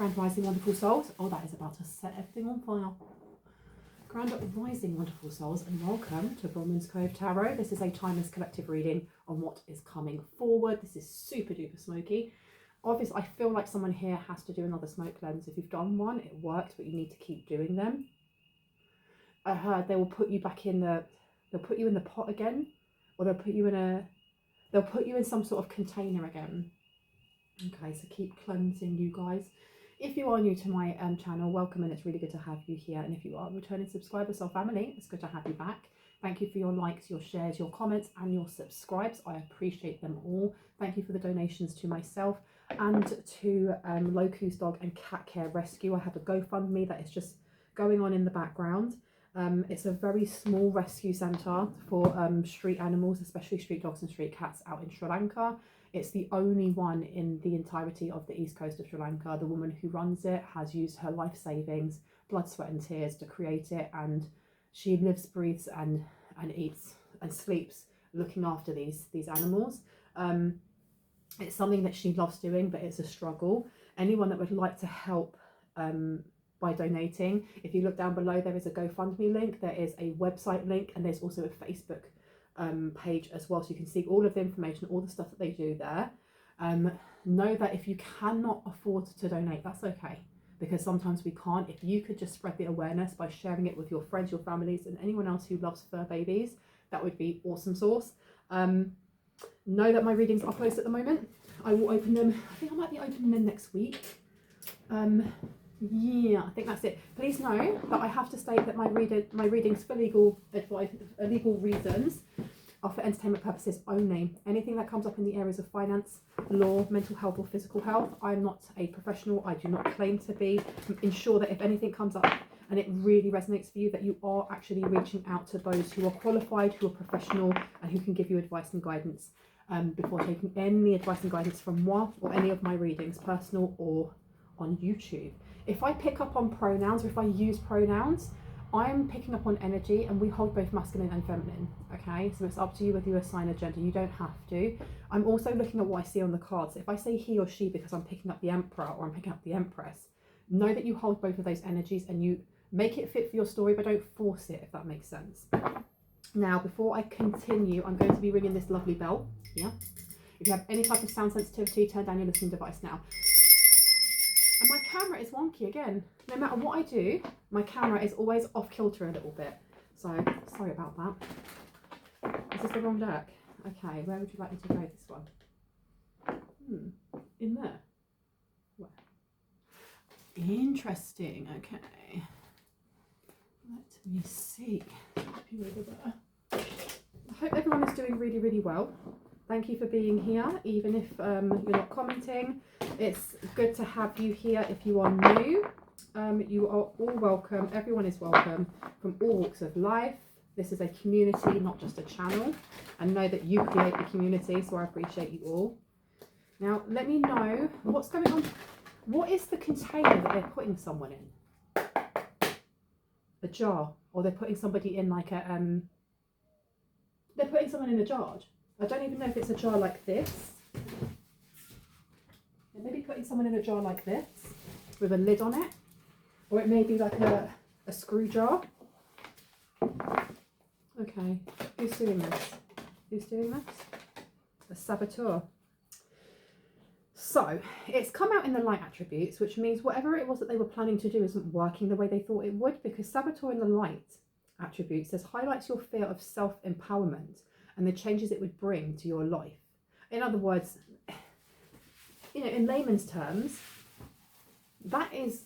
Grand Rising Wonderful Souls. Oh, that is about to set everything on fire. Grand Rising Wonderful Souls, and welcome to Bronwen's Cove Tarot. This is a timeless collective reading on what is coming forward. This is super duper smoky. Obviously, I feel like someone here has to do another smoke cleanse. If you've done one, it worked, but you need to keep doing them. I heard they will put you back in the, they'll put you in the pot again, or they'll put you in some sort of container again. Okay, so keep cleansing, you guys. If you are new to my channel, welcome, and it's really good to have you here. And if you are a returning subscriber, so family, it's good to have you back. Thank you for your likes, your shares, your comments, and your subscribes. I appreciate them all. Thank you for the donations to myself and to Loku's Dog and Cat Care Rescue. I have a GoFundMe that is just going on in the background. It's a very small rescue centre for street animals, especially street dogs and street cats out in Sri Lanka. It's the only one in the entirety of the east coast of Sri Lanka. The woman who runs it has used her life savings, blood, sweat and tears to create it, and she lives, breathes and eats and sleeps looking after these animals. It's something that she loves doing, but it's a struggle. Anyone that would like to help by donating, if you look down below, there is a GoFundMe link, there is a website link, and there's also a Facebook page as well, so you can see all of the information, all the stuff that they do there. Know that if you cannot afford to donate, that's okay, because sometimes we can't. If you could just spread the awareness by sharing it with your friends, your families, and anyone else who loves fur babies, that would be awesome sauce. Know that my readings are closed at the moment. I will open them, I think I might be opening them next week. Yeah, I think that's it. Please know that I have to state that my readings for legal advice, legal reasons, are for entertainment purposes only. Anything that comes up in the areas of finance, law, mental health or physical health, I'm not a professional. I do not claim to be. Ensure that if anything comes up and it really resonates for you, that you are actually reaching out to those who are qualified, who are professional, and who can give you advice and guidance before taking any advice and guidance from moi or any of my readings, personal or on YouTube. If I pick up on pronouns, or if I use pronouns, I'm picking up on energy, and we hold both masculine and feminine, okay? So it's up to you whether you assign a gender. You don't have to. I'm also looking at what I see on the cards. If I say he or she because I'm picking up the Emperor or I'm picking up the Empress, know that you hold both of those energies and you make it fit for your story, but don't force it, if that makes sense. Now, before I continue, I'm going to be ringing this lovely bell, yeah? If you have any type of sound sensitivity, turn down your listening device now. And my camera is wonky again. No matter what I do, my camera is always off kilter a little bit. So, sorry about that. Is this the wrong deck? Okay, where would you like me to go this one? In there. Where? Interesting, okay. Let me see. Happy over there. I hope everyone is doing really, really well. Thank you for being here, even if you're not commenting. It's good to have you here if you are new. You are all welcome. Everyone is welcome from all walks of life. This is a community, not just a channel. And know that you create the community, so I appreciate you all. Now, let me know what's going on. What is the container that they're putting someone in? A jar, or they're putting somebody in like a they're putting someone in a jar. I don't even know if it's a jar like this. They may be putting someone in a jar like this with a lid on it, or it may be like a screw jar. Okay, who's doing this? Who's doing this? A saboteur. So it's come out in the light attributes, which means whatever it was that they were planning to do isn't working the way they thought it would, because saboteur in the light attributes says highlights your fear of self-empowerment and the changes it would bring to your life. In other words, you know, in layman's terms, that is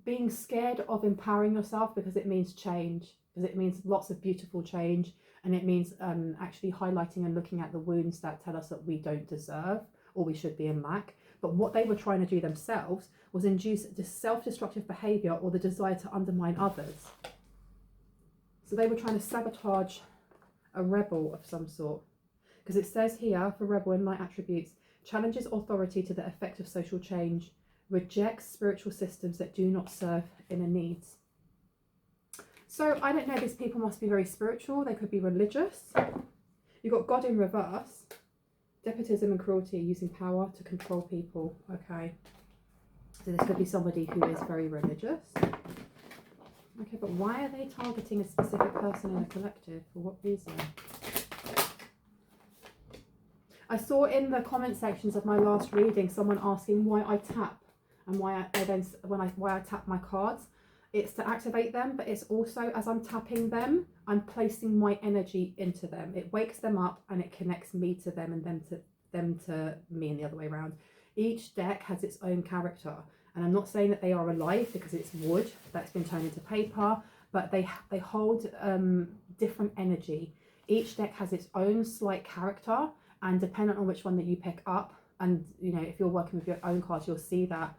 being scared of empowering yourself, because it means change, because it means lots of beautiful change, and it means actually highlighting and looking at the wounds that tell us that we don't deserve or we should be in lack. But what they were trying to do themselves was induce this self-destructive behaviour or the desire to undermine others. So they were trying to sabotage a rebel of some sort, because it says here for rebel in light attributes, challenges authority to the effect of social change, rejects spiritual systems that do not serve inner needs. So I don't know, these people must be very spiritual, they could be religious. You've got God in reverse, despotism and cruelty, using power to control people. Okay, So this could be somebody who is very religious. Okay, but why are they targeting a specific person in a collective? For what reason? I saw in the comment sections of my last reading someone asking why I tap and why I tap my cards. It's to activate them, but it's also, as I'm tapping them, I'm placing my energy into them. It wakes them up and it connects me to them and them to me and the other way around. Each deck has its own character, and I'm not saying that they are alive because it's wood that's been turned into paper, but they hold different energy. Each deck has its own slight character, and depending on which one that you pick up, and you know, if you're working with your own cards, you'll see that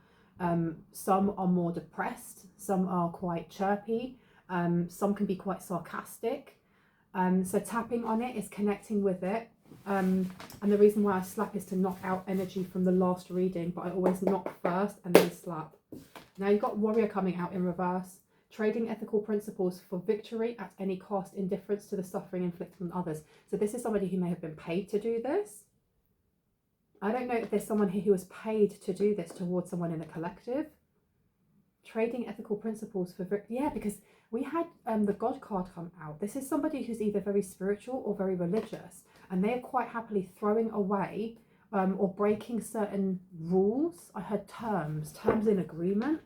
some are more depressed, some are quite chirpy, some can be quite sarcastic. So tapping on it is connecting with it. And the reason why I slap is to knock out energy from the last reading, but I always knock first and then slap. Now you've got warrior coming out in reverse. Trading ethical principles for victory at any cost, indifference to the suffering inflicted on others. So this is somebody who may have been paid to do this. I don't know if there's someone here who was paid to do this towards someone in a collective. Trading ethical principles for victory. Yeah, because we had the God card come out. This is somebody who's either very spiritual or very religious, and they are quite happily throwing away or breaking certain rules. I heard terms in agreement.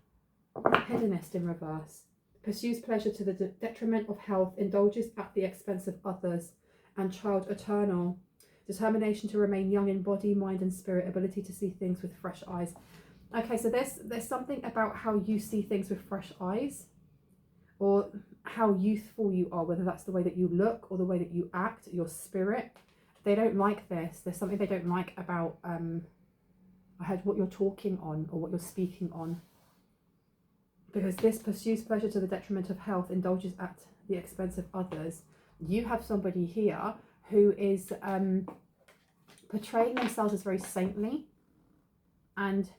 Hedonist in reverse. Pursues pleasure to the detriment of health, indulges at the expense of others, and child eternal. Determination to remain young in body, mind and spirit, ability to see things with fresh eyes. Okay, so there's something about how you see things with fresh eyes, or how youthful you are, whether that's the way that you look or the way that you act, your spirit. They don't like this. There's something they don't like about, I heard what you're talking on or what you're speaking on. Because this pursues pleasure to the detriment of health, indulges at the expense of others. You have somebody here who is portraying themselves as very saintly, and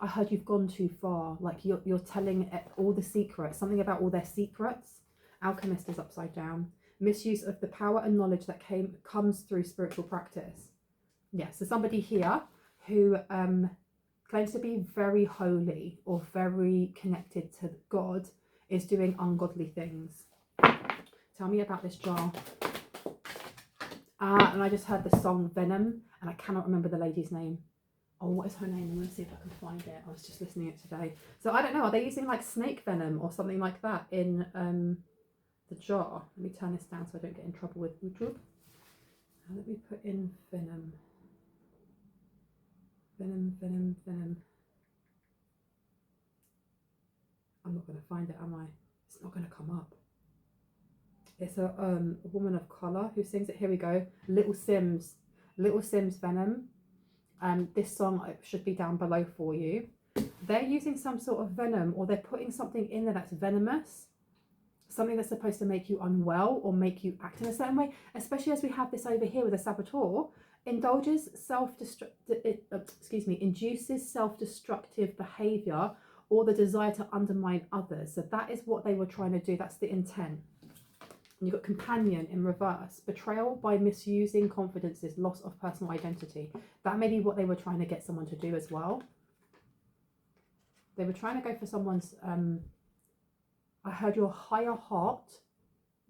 I heard you've gone too far. Like you're telling all the secrets, something about all their secrets. Alchemist is upside down. Misuse of the power and knowledge that comes through spiritual practice. Yeah, so somebody here who claims to be very holy or very connected to God is doing ungodly things. Tell me about this jar. And I just heard the song Venom, and I cannot remember the lady's name. Oh, what is her name? I'm going to see if I can find it. I was just listening to it today. So I don't know, are they using like snake venom or something like that in the jar? Let me turn this down so I don't get in trouble with YouTube. Let me put in venom. Venom. I'm not going to find it, am I? It's not going to come up. It's a woman of colour who sings it. Here we go. Little Sims Venom. This song should be down below for you. They're using some sort of venom, or they're putting something in there that's venomous. Something that's supposed to make you unwell or make you act in a certain way. Especially as we have this over here with a saboteur. Induces self-destructive behaviour or the desire to undermine others. So that is what they were trying to do. That's the intent. And you've got companion in reverse. Betrayal by misusing confidences, loss of personal identity. That may be what they were trying to get someone to do as well. They were trying to go for someone's, I heard your higher heart,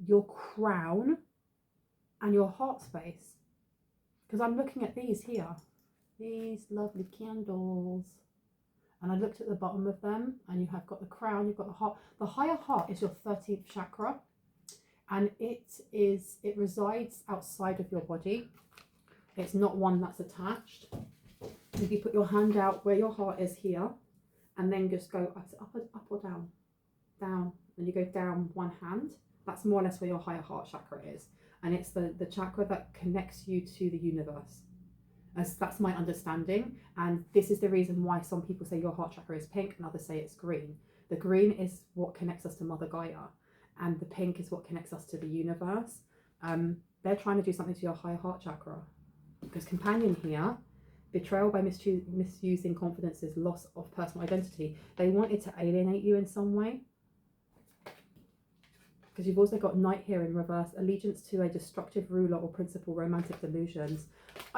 your crown, and your heart space. Because I'm looking at these here. These lovely candles. And I looked at the bottom of them, and you have got the crown, you've got the heart. The higher heart is your 13th chakra. And it resides outside of your body. It's not one that's attached. If you put your hand out where your heart is here, and then just go up or down, and you go down one hand, that's more or less where your higher heart chakra is. And it's the chakra that connects you to the universe. As that's my understanding. And this is the reason why some people say your heart chakra is pink and others say it's green. The green is what connects us to Mother Gaia. And the pink is what connects us to the universe. They're trying to do something to your higher heart chakra. Because companion here, betrayal by misusing confidences, loss of personal identity. They wanted to alienate you in some way. Because you've also got Knight here in reverse. Allegiance to a destructive ruler or principal, romantic delusions.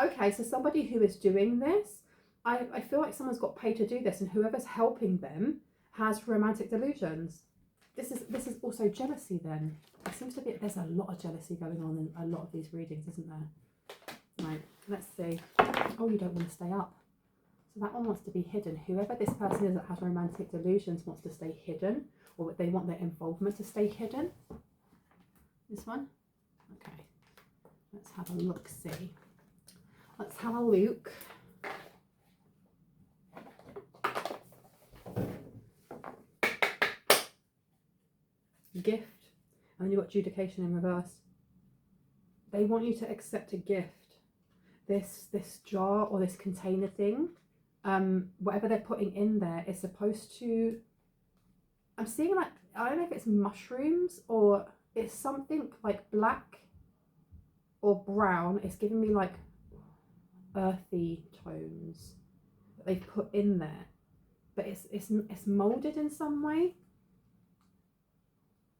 Okay, so somebody who is doing this I feel like someone's got paid to do this, and whoever's helping them has romantic delusions. This is also jealousy then. There seems to be, there's a lot of jealousy going on in a lot of these readings, isn't there? Right, let's see. Oh, you don't want to stay up. So that one wants to be hidden. Whoever this person is that has romantic delusions wants to stay hidden, or they want their involvement to stay hidden. This one? Okay. Let's have a look-see. Let's have a look. Gift. And then you've got adjudication in reverse. They want you to accept a gift. This jar or this container thing, whatever they're putting in there is supposed to, I'm seeing like, I don't know if it's mushrooms or it's something like black or brown. It's giving me like earthy tones that they've put in there, but it's molded in some way.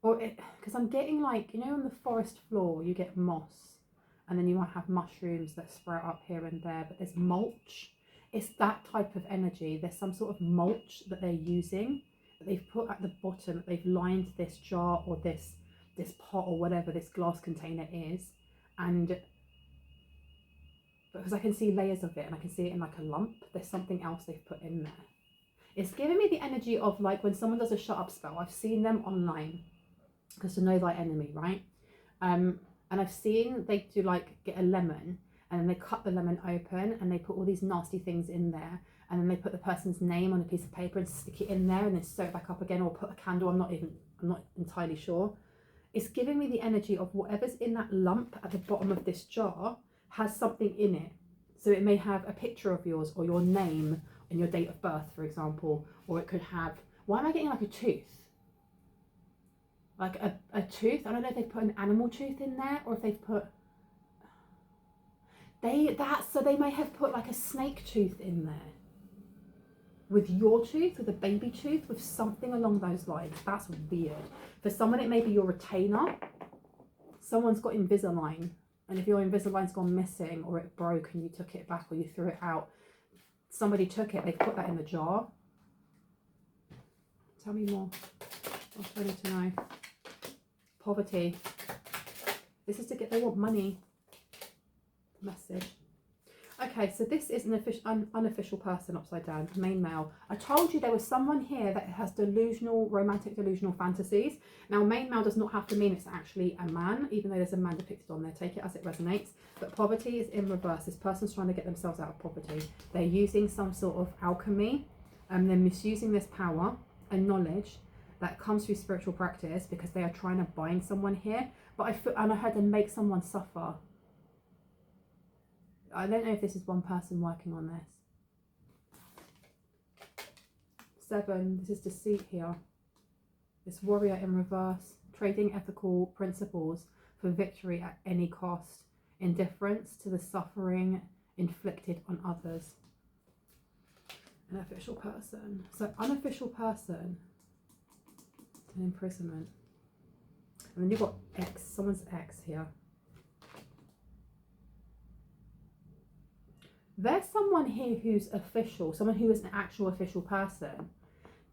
Or it, because I'm getting like, you know, on the forest floor you get moss, and then you might have mushrooms that sprout up here and there, but there's mulch. It's that type of energy. There's some sort of mulch that they're using, that they've put at the bottom, that they've lined this jar or this pot or whatever this glass container is. And because I can see layers of it and I can see it in like a lump, there's something else they've put in there. It's giving me the energy of like when someone does a shut up spell. I've seen them online, because to know thy enemy, right? And I've seen they do like get a lemon and then they cut the lemon open and they put all these nasty things in there, and then they put the person's name on a piece of paper and stick it in there and then sew it back up again, or put a candle. I'm not entirely sure. It's giving me the energy of whatever's in that lump at the bottom of this jar has something in it. So it may have a picture of yours or your name and your date of birth, for example, or it could have, why am I getting like a tooth? Like a tooth. I don't know if they've put an animal tooth in there or if they've put so they may have put like a snake tooth in there with your tooth, with a baby tooth, with something along those lines. That's weird. For someone it may be your retainer. Someone's got Invisalign, and if your Invisalign's gone missing or it broke and you took it back or you threw it out, somebody took it, they put that in the jar. Tell me more. What do I need to know? Poverty. This is to get, they want money. Message. Okay, so this is an unofficial person upside down, main male. I told you there was someone here that has romantic delusional fantasies. Now, main male does not have to mean it's actually a man, even though there's a man depicted on there. Take it as it resonates. But poverty is in reverse. This person's trying to get themselves out of poverty. They're using some sort of alchemy, and they're misusing this power and knowledge that comes through spiritual practice, because they are trying to bind someone here. But I heard them make someone suffer. I don't know if this is one person working on this. 7, this is deceit here. This warrior in reverse, trading ethical principles for victory at any cost, indifference to the suffering inflicted on others. An official person. So unofficial person, an imprisonment. And then you've got X, someone's X here. There's someone here who's official, someone who is an actual official person,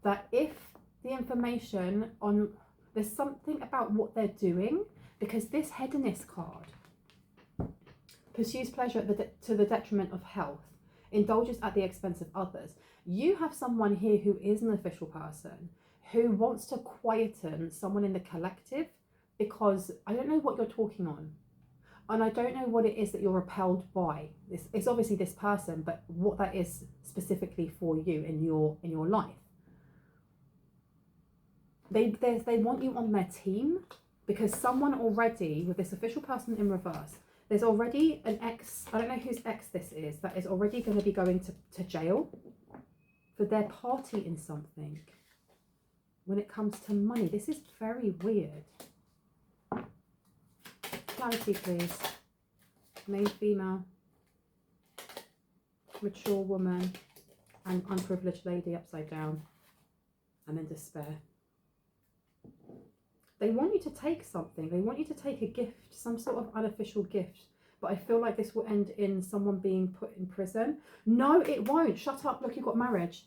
that if the information on, there's something about what they're doing, because this hedonist card pursues pleasure to the detriment of health, indulges at the expense of others. You have someone here who is an official person who wants to quieten someone in the collective, because I don't know what you're talking on. And I don't know what it is that you're repelled by. It's obviously this person, but what that is specifically for you in your life. They want you on their team, because someone already, with this official person in reverse, there's already an ex, I don't know whose ex this is, that is already going to be going to jail for their party in something. When it comes to money, this is very weird. Clarity, please. Main female, mature woman, and unprivileged lady upside down, and then despair. They want you to take something. They want you to take a gift, some sort of unofficial gift, but I feel like this will end in someone being put in prison. No, it won't. Shut up. Look, you've got marriage.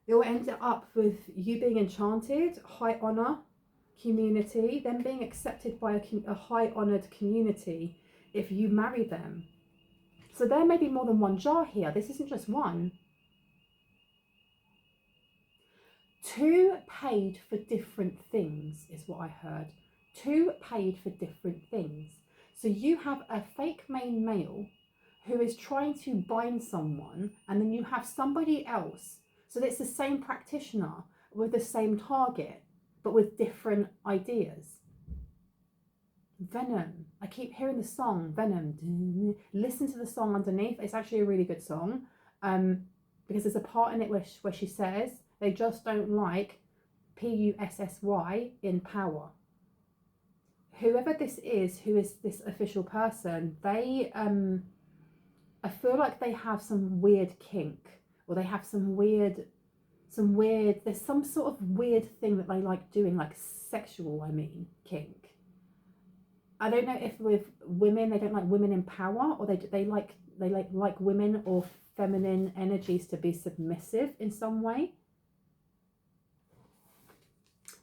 It will end up with you being enchanted, high honour, community, then being accepted by a high honoured community if you marry them. So there may be more than one jar here. This isn't just one. 2 paid for different things is what I heard. 2 paid for different things. So you have a fake main male who is trying to bind someone, and then you have somebody else. So it's the same practitioner with the same target, but with different ideas. Venom. I keep hearing the song, Venom. Listen to the song underneath. It's actually a really good song, because there's a part in it where she says, they just don't like PUSSY in power. Whoever this is, who is this official person, they, I feel like they have some weird kink, or they have some weird, there's some sort of weird thing that they like doing, like sexual, kink. I don't know if with women, they don't like women in power, or they like women or feminine energies to be submissive in some way.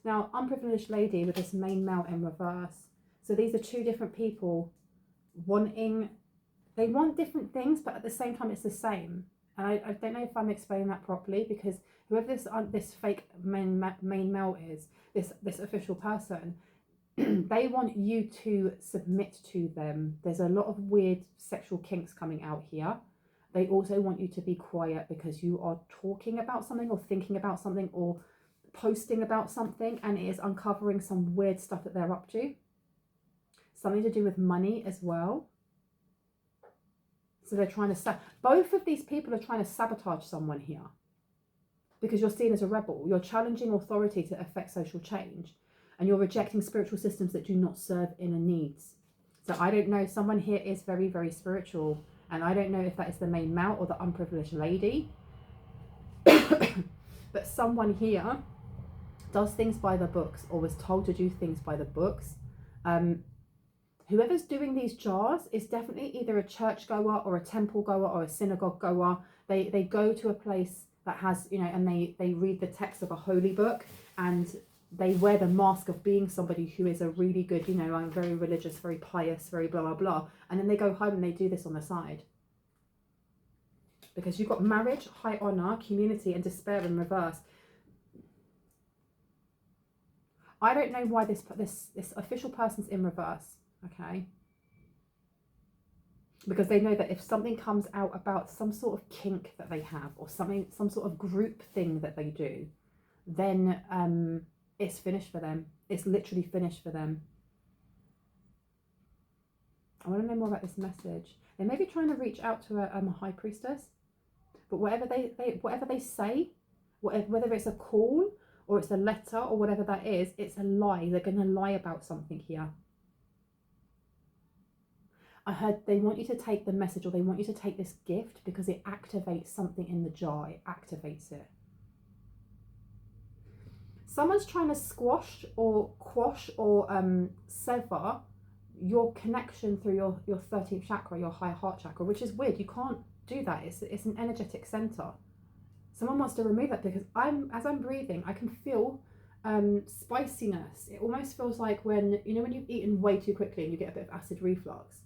Now, unprivileged lady with this main male in reverse. So these are 2 different people they want different things, but at the same time it's the same. And I don't know if I'm explaining that properly, because whoever this fake main male is, this official person, they want you to submit to them. There's a lot of weird sexual kinks coming out here. They also want you to be quiet because you are talking about something or thinking about something or posting about something, and it is uncovering some weird stuff that they're up to. Something to do with money as well. So they're trying to both of these people are trying to sabotage someone here, because you're seen as a rebel. You're challenging authority to affect social change, and you're rejecting spiritual systems that do not serve inner needs. So I don't know, someone here is very, very spiritual, and I don't know if that is the main male or the unprivileged lady. But someone here does things by the books, or was told to do things by the books. Whoever's doing these jars is definitely either a church goer or a temple goer or a synagogue goer. They go to a place that has, and they read the text of a holy book, and they wear the mask of being somebody who is a really good, I'm very religious, very pious, very blah, blah, blah. And then they go home and they do this on the side. Because you've got marriage, high honor, community, and despair in reverse. I don't know why this official person's in reverse, okay? Because they know that if something comes out about some sort of kink that they have, or some sort of group thing that they do, then it's finished for them. It's literally finished for them. I want to know more about this message. They may be trying to reach out to a high priestess, but whatever they say, whether it's a call or it's a letter or whatever that is, it's a lie. They're going to lie about something here. I heard they want you to take the message, or they want you to take this gift because it activates something in the jar. It activates it. Someone's trying to squash or quash or sever your connection through your 13th chakra, your high heart chakra, which is weird. You can't do that. It's an energetic center. Someone wants to remove that, because as I'm breathing, I can feel spiciness. It almost feels like when you've eaten way too quickly and you get a bit of acid reflux.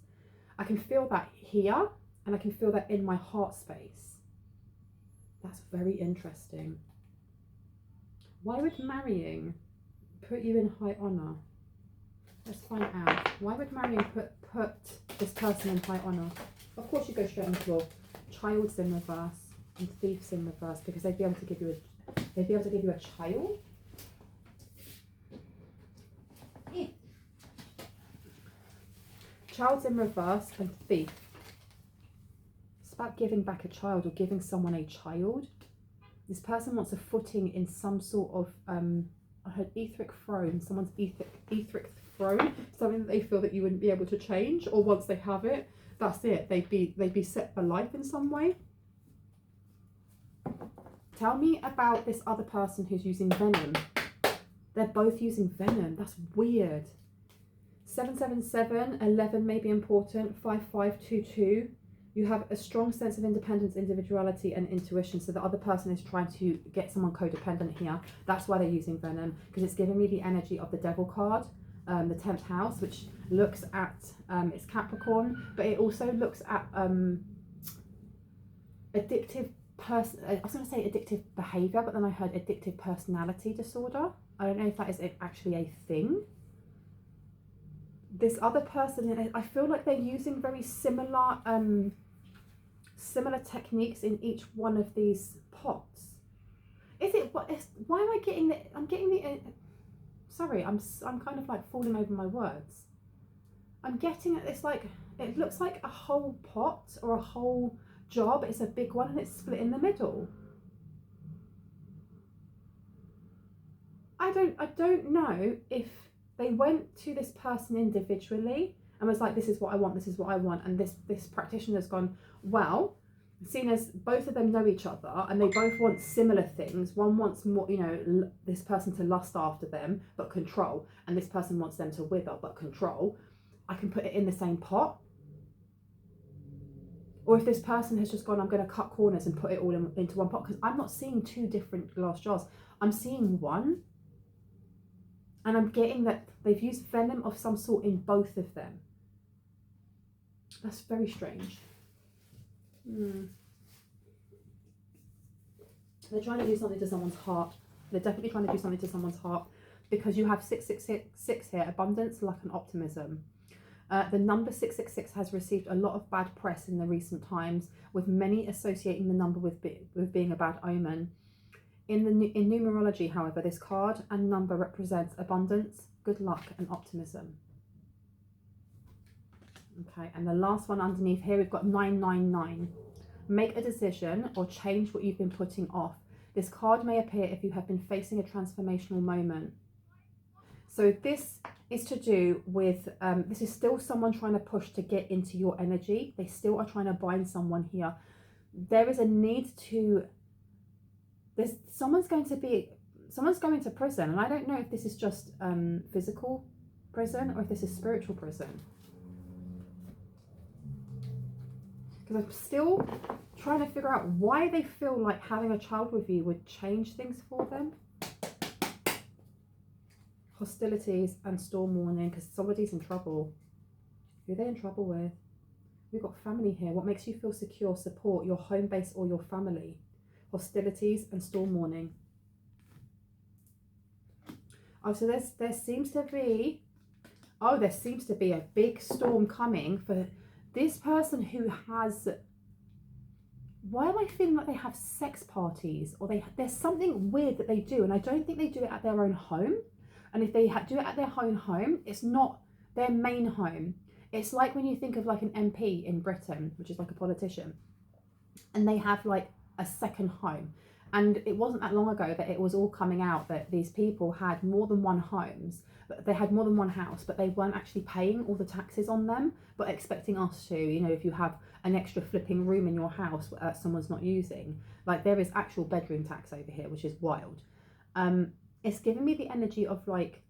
I can feel that here, and I can feel that in my heart space. That's very interesting. Why would marrying put you in high honor? Let's find out. Why would marrying put this person in high honor? Of course you go straight into your child's in reverse and thief's in reverse, because they'd be able to give you a child. Child's in reverse and thief. It's about giving back a child, or giving someone a child. This person wants a footing in some sort of, I heard etheric throne, someone's etheric throne, something that they feel that you wouldn't be able to change, or once they have it, that's it. They'd be set for life in some way. Tell me about this other person who's using venom. They're both using venom. That's weird. 777, 11 may be important, 5522. You have a strong sense of independence, individuality, and intuition. So the other person is trying to get someone codependent here. That's why they're using venom, because it's giving me the energy of the devil card, the 10th house, which looks at, it's Capricorn, but it also looks at addictive person. I was going to say addictive behavior, but then I heard addictive personality disorder. I don't know if that is actually a thing. This other person, I feel like they're using very similar similar techniques in each one of these pots. Is it what? Why am I getting the? I'm getting the. Sorry, I'm kind of like falling over my words. I'm getting it. It's like it looks like a whole pot or a whole job. It's a big one and it's split in the middle. I don't know if they went to this person individually and was like, this is what I want, this is what I want, and this practitioner's gone, well, seeing as both of them know each other and they both want similar things, one wants more, you know, this person to lust after them but control, and this person wants them to wither but control, I can put it in the same pot. Or if this person has just gone, I'm going to cut corners and put it all into one pot, because I'm not seeing two different glass jars, I'm seeing one. And I'm getting that they've used venom of some sort in both of them. That's very strange. They're trying to do something to someone's heart. They're definitely trying to do something to someone's heart, because you have 666 here, abundance, luck and optimism. The number 666 has received a lot of bad press in the recent times, with many associating the number with being a bad omen. In numerology, however, this card and number represents abundance, good luck and optimism. Okay, and the last one underneath here, we've got 999. Make a decision or change what you've been putting off. This card may appear if you have been facing a transformational moment. So this is to do with, this is still someone trying to push to get into your energy. They still are trying to bind someone here. There is a need to... someone's going to prison, and I don't know if this is just physical prison or if this is spiritual prison, because I'm still trying to figure out why they feel like having a child with you would change things for them. Hostilities and storm warning, because somebody's in trouble. Who are they in trouble with? We've got family here. What makes you feel secure? Support, your home base or your family. Hostilities and storm warning. Oh, so there seems to be a big storm coming for this person who has... Why am I feeling like they have sex parties, or there's something weird that they do, and I don't think they do it at their own home. And if they do it at their own home, it's not their main home. It's like when you think of like an MP in Britain, which is like a politician, and they have like a second home. And it wasn't that long ago that it was all coming out that these people had more than one homes, but they had more than one house, but they weren't actually paying all the taxes on them, but expecting us to, you know, if you have an extra flipping room in your house someone's not using, like there is actual bedroom tax over here, which is wild. It's giving me the energy of like,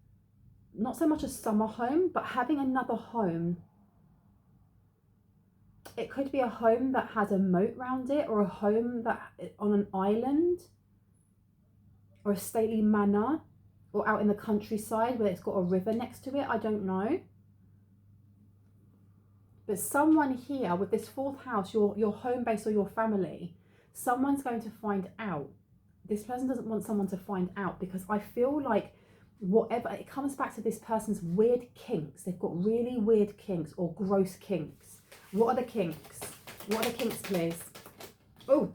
not so much a summer home, but having another home. It could be a home that has a moat around it, or a home that on an island, or a stately manor, or out in the countryside where it's got a river next to it. I don't know. But someone here with this fourth house, your home base or your family, someone's going to find out. This person doesn't want someone to find out, because I feel like whatever, it comes back to this person's weird kinks. They've got really weird kinks or gross kinks. What are the kinks? What are the kinks, please? Oh.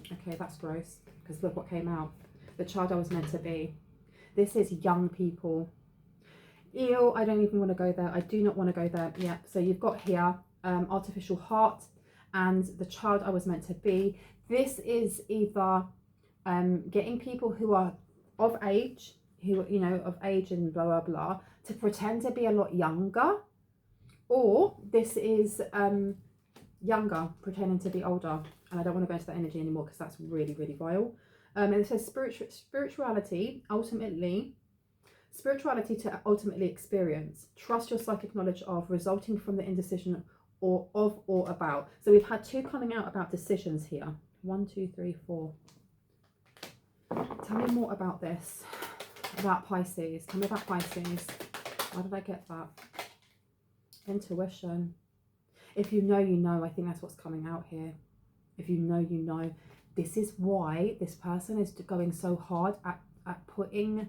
Okay, that's gross, because look what came out. The child I was meant to be. This is young people. Ew, I don't even want to go there. I do not want to go there. Yeah, so you've got here artificial heart and the child I was meant to be. This is either getting people who are of age, and blah, blah, blah, to pretend to be a lot younger. Or this is younger, pretending to be older. And I don't want to go into that energy anymore, because that's really, really vile. And it says spirituality, ultimately, Spirituality to ultimately experience. Trust your psychic knowledge of, resulting from the indecision or of or about. So we've had 2 coming out about decisions here. 1, 2, 3, 4. Tell me more about this. About Pisces. Tell me about Pisces. Why did I get that? Intuition. If you know, you know. I think that's what's coming out here. If you know, you know. This is why this person is going so hard at putting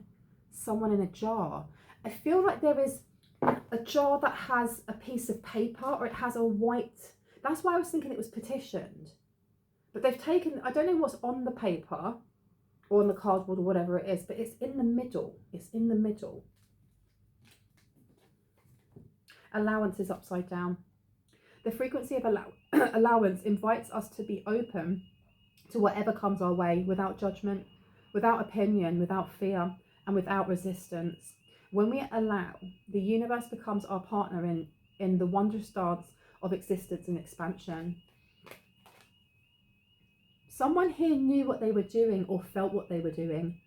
someone in a jar. I feel like there is a jar that has a piece of paper, or it has a white. That's why I was thinking it was petitioned. But they've taken, I don't know what's on the paper or on the cardboard or whatever it is, but it's in the middle. It's in the middle. Allowance is upside down. The frequency of allowance invites us to be open to whatever comes our way, without judgment, without opinion, without fear, and without resistance. When we allow, the universe becomes our partner in the wondrous dance of existence and expansion. Someone here knew what they were doing or felt what they were doing.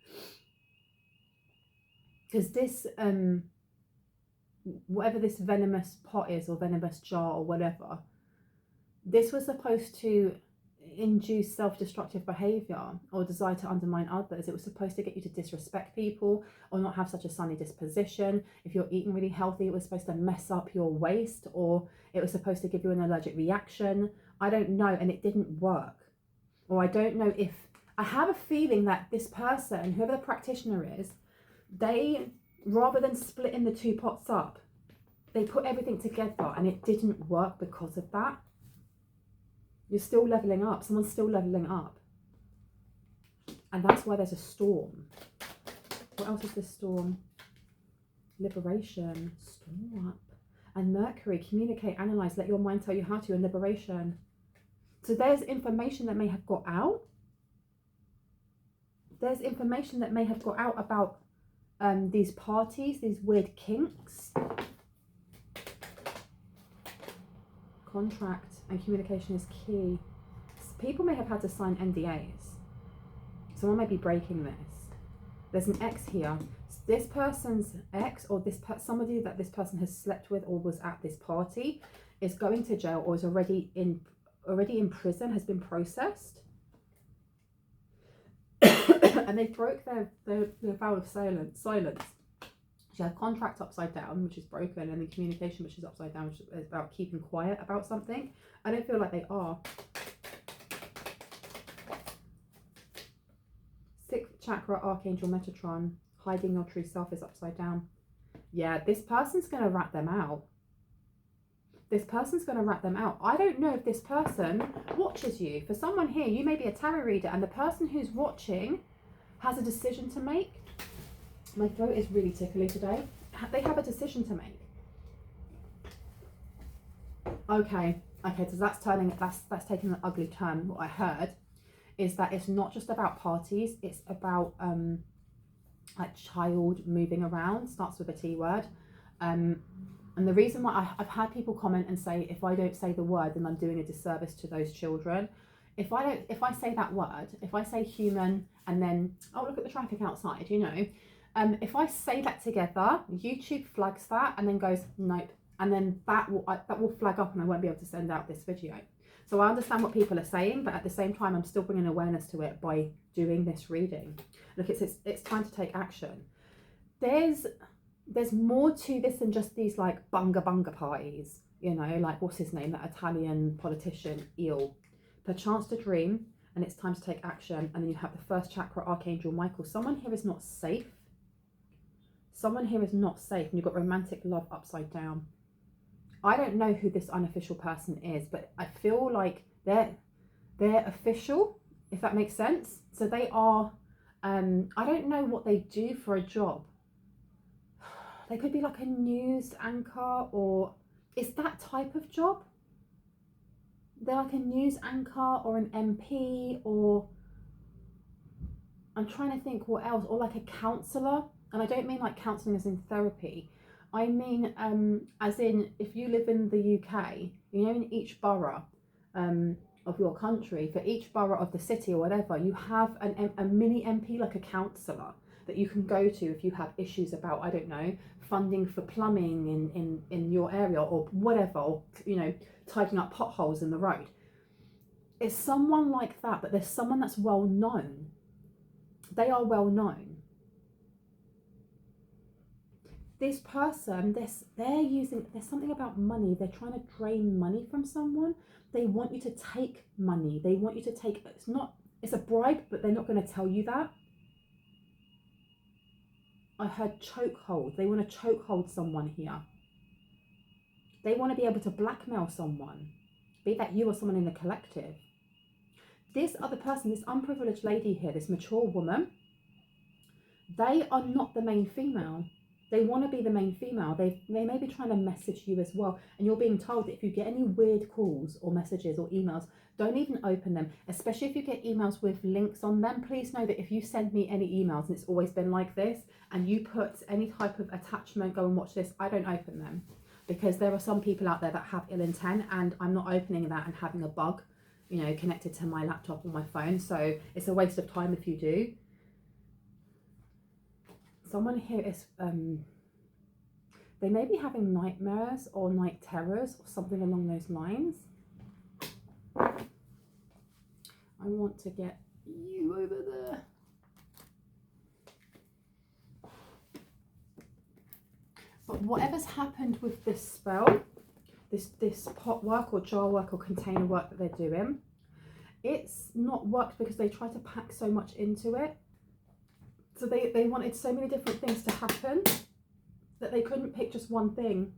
Because this, whatever this venomous pot is, or venomous jar, or whatever, this was supposed to induce self-destructive behavior or desire to undermine others. It was supposed to get you to disrespect people or not have such a sunny disposition. If you're eating really healthy, it was supposed to mess up your waist, or it was supposed to give you an allergic reaction. I don't know, and it didn't work. Or I don't know if, I have a feeling that this person, whoever the practitioner is, they, rather than splitting the 2 pots up, they put everything together, and it didn't work because of that. You're still leveling up. Someone's still leveling up. And that's why there's a storm. What else is this storm? Liberation. Storm up. And Mercury. Communicate, analyze, let your mind tell you how to, and liberation. So there's information that may have got out. There's information that may have got out about these parties, these weird kinks. Contract and communication is key. People may have had to sign NDAs. Someone may be breaking this. There's an ex here. This person's ex, or somebody that this person has slept with or was at this party, is going to jail, or is already in prison, has been processed. And they broke their vow of silence. You have contract upside down, which is broken, and then communication, which is upside down, which is about keeping quiet about something. I don't feel like they are. 6th chakra, Archangel Metatron, hiding your true self is upside down. Yeah, this person's going to rat them out. This person's going to rat them out. I don't know if this person watches you. For someone here, you may be a tarot reader, and the person who's watching has a decision to make. My throat is really tickly today. They have a decision to make. Okay, so that's taking an ugly turn. What I heard is that it's not just about parties, it's about like child moving around, starts with a T word. And the reason why I've had people comment and say, if I don't say the word, then I'm doing a disservice to those children. If I say that word, if I say human and then, oh, look at the traffic outside, you know, if I say that together, YouTube flags that and then goes, nope. And then that will flag up and I won't be able to send out this video. So I understand what people are saying, but at the same time, I'm still bringing awareness to it by doing this reading. Look, it's time to take action. There's more to this than just these like bunga pies, you know, like what's his name, that Italian politician, Eel. Perchance to dream, and it's time to take action. And then you have the 1st chakra, Archangel Michael. Someone here is not safe. Someone here is not safe, and you've got romantic love upside down. I don't know who this unofficial person is, but I feel like they're official, if that makes sense. So they are, I don't know what they do for a job. They could be like a news anchor, or is that type of job? They're like a news anchor or an MP, or I'm trying to think what else, or like a counsellor. And I don't mean like counselling as in therapy. I mean, as in, if you live in the UK, you know, in each borough of your country, for each borough of the city or whatever, you have a mini MP, like a counsellor. that you can go to if you have issues about, I don't know, funding for plumbing in your area or whatever, or, you know, tidying up potholes in the road. It's someone like that, but there's someone that's well known. They are well known. This person, there's something about money. They're trying to drain money from someone. They want you to take money. They want you to take, it's a bribe, but they're not going to tell you that. I heard chokehold. They want to chokehold someone here. They want to be able to blackmail someone, be that you or someone in the collective. This other person, this unprivileged lady here, this mature woman, they are not the main female. They want to be the main female. They may be trying to message you as well. And you're being told that if you get any weird calls or messages or emails, don't even open them. Especially if you get emails with links on them. Please know that if you send me any emails, and it's always been like this, and you put any type of attachment, go and watch this, I don't open them. Because there are some people out there that have ill intent, and I'm not opening that and having a bug, you know, connected to my laptop or my phone. So it's a waste of time if you do. Someone here is, they may be having nightmares or night terrors or something along those lines. I want to get you over there. But whatever's happened with this spell, this pot work or jar work or container work that they're doing, it's not worked because they try to pack so much into it. So they wanted so many different things to happen that they couldn't pick just one thing.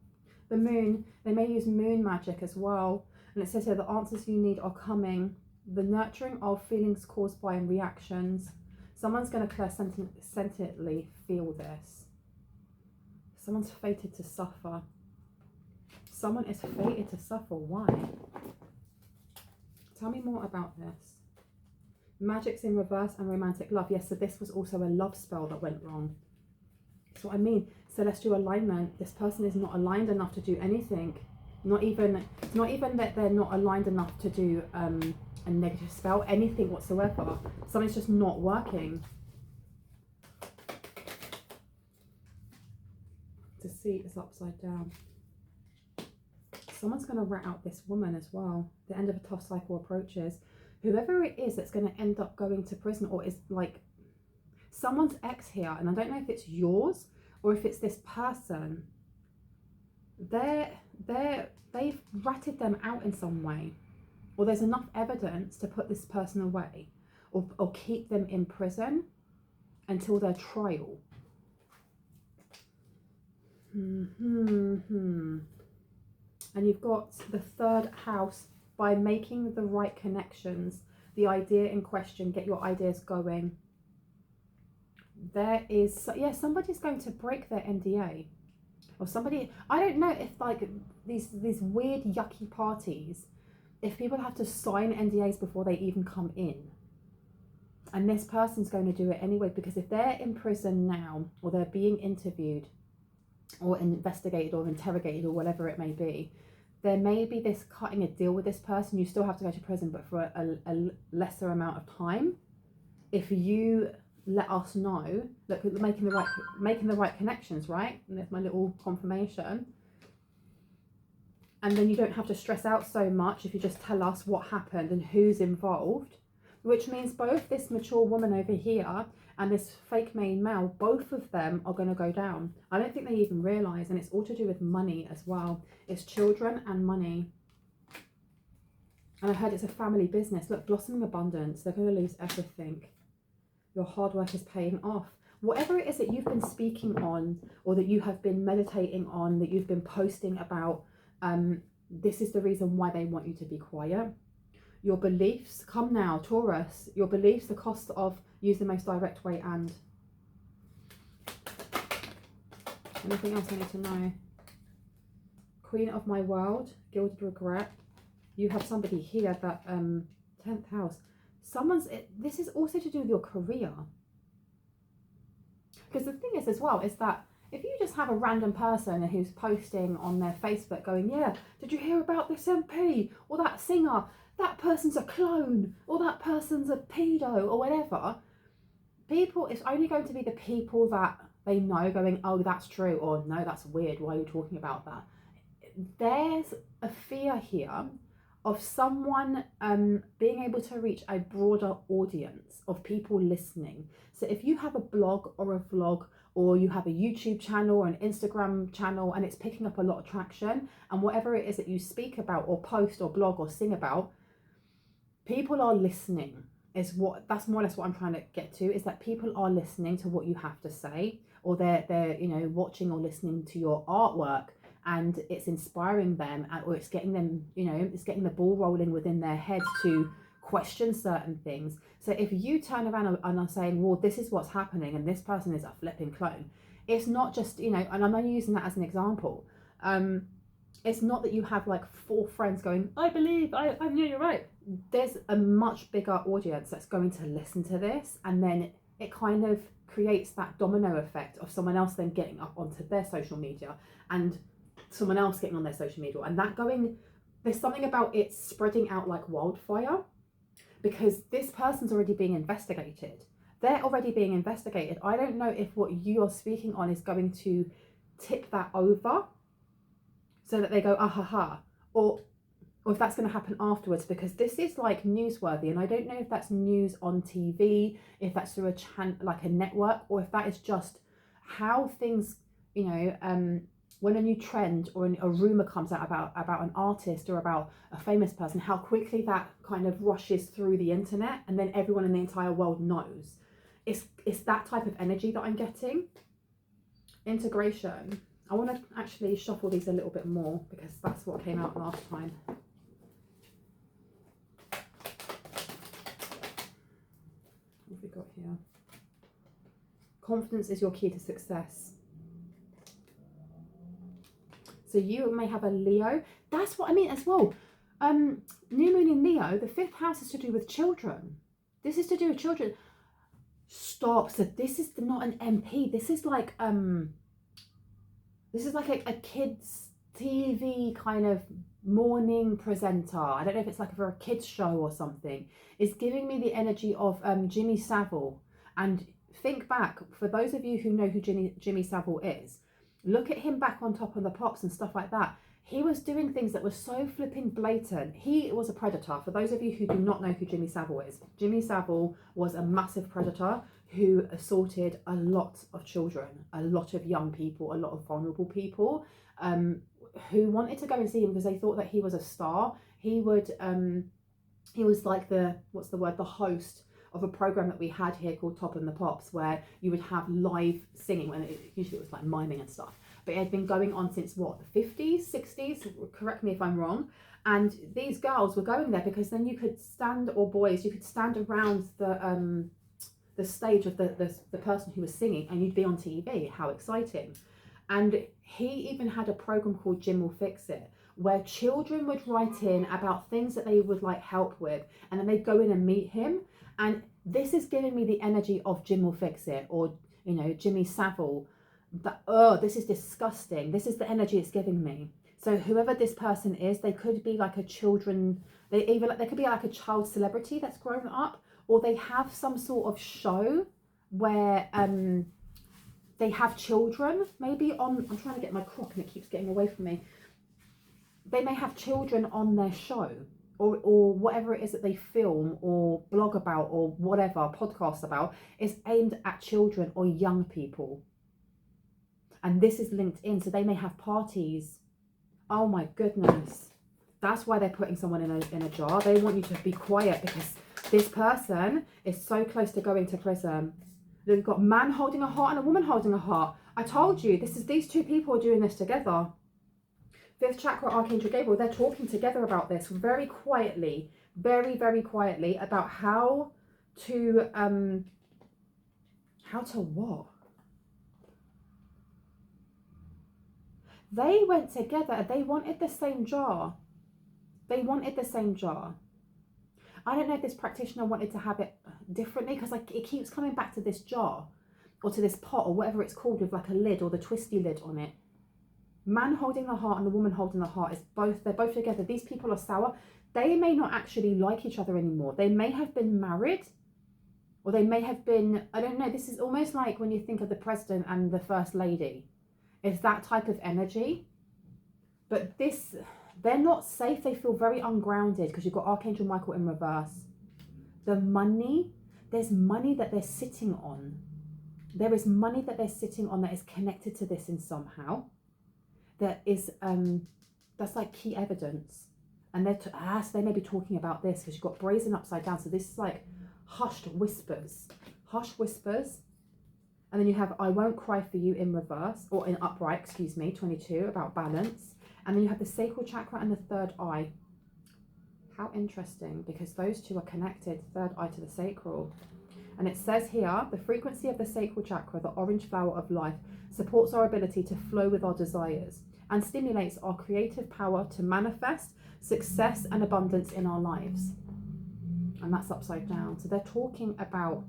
The moon, they may use moon magic as well. And it says here, the answers you need are coming. The nurturing of feelings caused by reactions. Someone's going to clairsentiently feel this. Someone's fated to suffer. Someone is fated to suffer. Why? Tell me more about this. Magic's in reverse and romantic love. Yes, so this was also a love spell that went wrong. So I mean, celestial alignment. This person is not aligned enough to do anything. Not even that they're not aligned enough to do a negative spell, anything whatsoever. Something's just not working. The seat is upside down. Someone's going to rat out this woman as well. The end of a tough cycle approaches. Whoever it is that's going to end up going to prison, or is like someone's ex here, and I don't know if it's yours or if it's this person, they've ratted them out in some way, or there's enough evidence to put this person away or keep them in prison until their trial. And you've got the third house. By making the right connections, the idea in question, get your ideas going. There is, yeah, somebody's going to break their NDA. Or somebody, I don't know if like these weird yucky parties, if people have to sign NDAs before they even come in. And this person's going to do it anyway, because if they're in prison now, or they're being interviewed, or investigated, or interrogated, or whatever it may be, there may be this cutting a deal with this person. You still have to go to prison, but for a lesser amount of time. If you let us know, look, making the right connections, right? And there's my little confirmation. And then you don't have to stress out so much if you just tell us what happened and who's involved, which means both this mature woman over here and this fake main male, both of them are going to go down. I don't think they even realise, and it's all to do with money as well. It's children and money. And I heard it's a family business. Look, blossoming abundance. They're going to lose everything. Your hard work is paying off. Whatever it is that you've been speaking on, or that you have been meditating on, that you've been posting about, this is the reason why they want you to be quiet. Your beliefs, come now, Taurus, your beliefs, the cost of use the most direct way. And anything else I need to know? Queen of my world, gilded regret. You have somebody here that 10th house. This is also to do with your career. Because the thing is as well, is that if you just have a random person who's posting on their Facebook going, yeah, did you hear about this MP or that singer? That person's a clone, or that person's a pedo, or whatever. people, it's only going to be the people that they know going, oh, that's true, or no, that's weird, why are you talking about that? There's a fear here of someone being able to reach a broader audience of people listening. So if you have a blog or a vlog, or you have a YouTube channel or an Instagram channel, and it's picking up a lot of traction, and whatever it is that you speak about or post or blog or sing about, people are listening. That's more or less what I'm trying to get to, is that people are listening to what you have to say, or they're you know, watching or listening to your artwork, and it's inspiring them, or it's getting them, you know, it's getting the ball rolling within their heads to question certain things. So if you turn around and are saying, well, this is what's happening and this person is a flipping clone, it's not just, you know, and I'm only using that as an example, it's not that you have like 4 friends going, I believe, I knew you're right. There's a much bigger audience that's going to listen to this, and then it kind of creates that domino effect of someone else then getting up onto their social media, and someone else getting on their social media, and that going, there's something about it spreading out like wildfire, because this person's already being investigated. They're already being investigated. I don't know if what you are speaking on is going to tip that over so that they go, ah ha ha, or if that's going to happen afterwards, because this is like newsworthy, and I don't know if that's news on TV, if that's through like a network, or if that is just how things, you know, when a new trend or a rumor comes out about an artist or about a famous person, how quickly that kind of rushes through the internet, and then everyone in the entire world knows. It's that type of energy that I'm getting. Integration. I want to actually shuffle these a little bit more, because that's what came out last time. What have we got here? Confidence is your key to success. So you may have a Leo. That's what I mean as well. New moon in Leo, the 5th house is to do with children. This is to do with children. Stop. So this is not an MP. This is like a kids TV kind of morning presenter. I don't know if it's like for a kids show or something. It's giving me the energy of Jimmy Savile. And think back, for those of you who know who Jimmy Savile is, look at him back on Top of the Pops and stuff like that. He was doing things that were so flipping blatant. He was a predator. For those of you who do not know who Jimmy Savile is, Jimmy Savile was a massive predator who assaulted a lot of children, a lot of young people, a lot of vulnerable people, who wanted to go and see him because they thought that he was a star. He was like the host of a program that we had here called Top and the Pops, where you would have live singing, when usually it was like miming and stuff, but it had been going on since what, the 50s, 60s, correct me if I'm wrong. And these girls were going there because then you could stand, or boys, you could stand around the stage of the person who was singing, and you'd be on TV. How exciting. And he even had a program called Jim Will Fix It, where children would write in about things that they would like help with, and then they'd go in and meet him. And this is giving me the energy of Jim Will Fix It, or, you know, Jimmy Savile. But, oh, this is disgusting. This is the energy it's giving me. So whoever this person is, they could be like a children, they could be like a child celebrity that's grown up, or they have some sort of show where they have children maybe on, I'm trying to get my crock and it keeps getting away from me. They may have children on their show, or whatever it is that they film or blog about, or whatever, podcast about, is aimed at children or young people. And this is linked in, so they may have parties. Oh my goodness. That's why they're putting someone in a jar. They want you to be quiet, because this person is so close to going to prison. They've got a man holding a heart and a woman holding a heart. I told you, these 2 people are doing this together. 5th chakra, Archangel Gabriel, they're talking together about this very quietly, very, very quietly, about how to what? They went together. They wanted the same jar. They wanted the same jar. I don't know if this practitioner wanted to have it differently, because like it keeps coming back to this jar, or to this pot, or whatever it's called, with like a lid, or the twisty lid on it. Man holding the heart and the woman holding the heart, they're both together. These people are sour. They may not actually like each other anymore. They may have been married, Or they may have been, I don't know, this is almost like when you think of the president and the first lady. It's that type of energy. But this, they're not safe. They feel very ungrounded because you've got Archangel Michael in reverse. The money, there's money that they're sitting on. There is money that they're sitting on that is connected to this in somehow. That is, that's like key evidence. And so they may be talking about this because you've got brazen upside down. So this is like hushed whispers. Hushed whispers. And then you have I won't cry for you in reverse, or in upright, excuse me, 22, about balance. And then you have the sacral chakra and the third eye. How interesting, because those two are connected, third eye to the sacral. And it says here, the frequency of the sacral chakra, the orange flower of life, supports our ability to flow with our desires and stimulates our creative power to manifest success and abundance in our lives. And that's upside down. So they're talking about,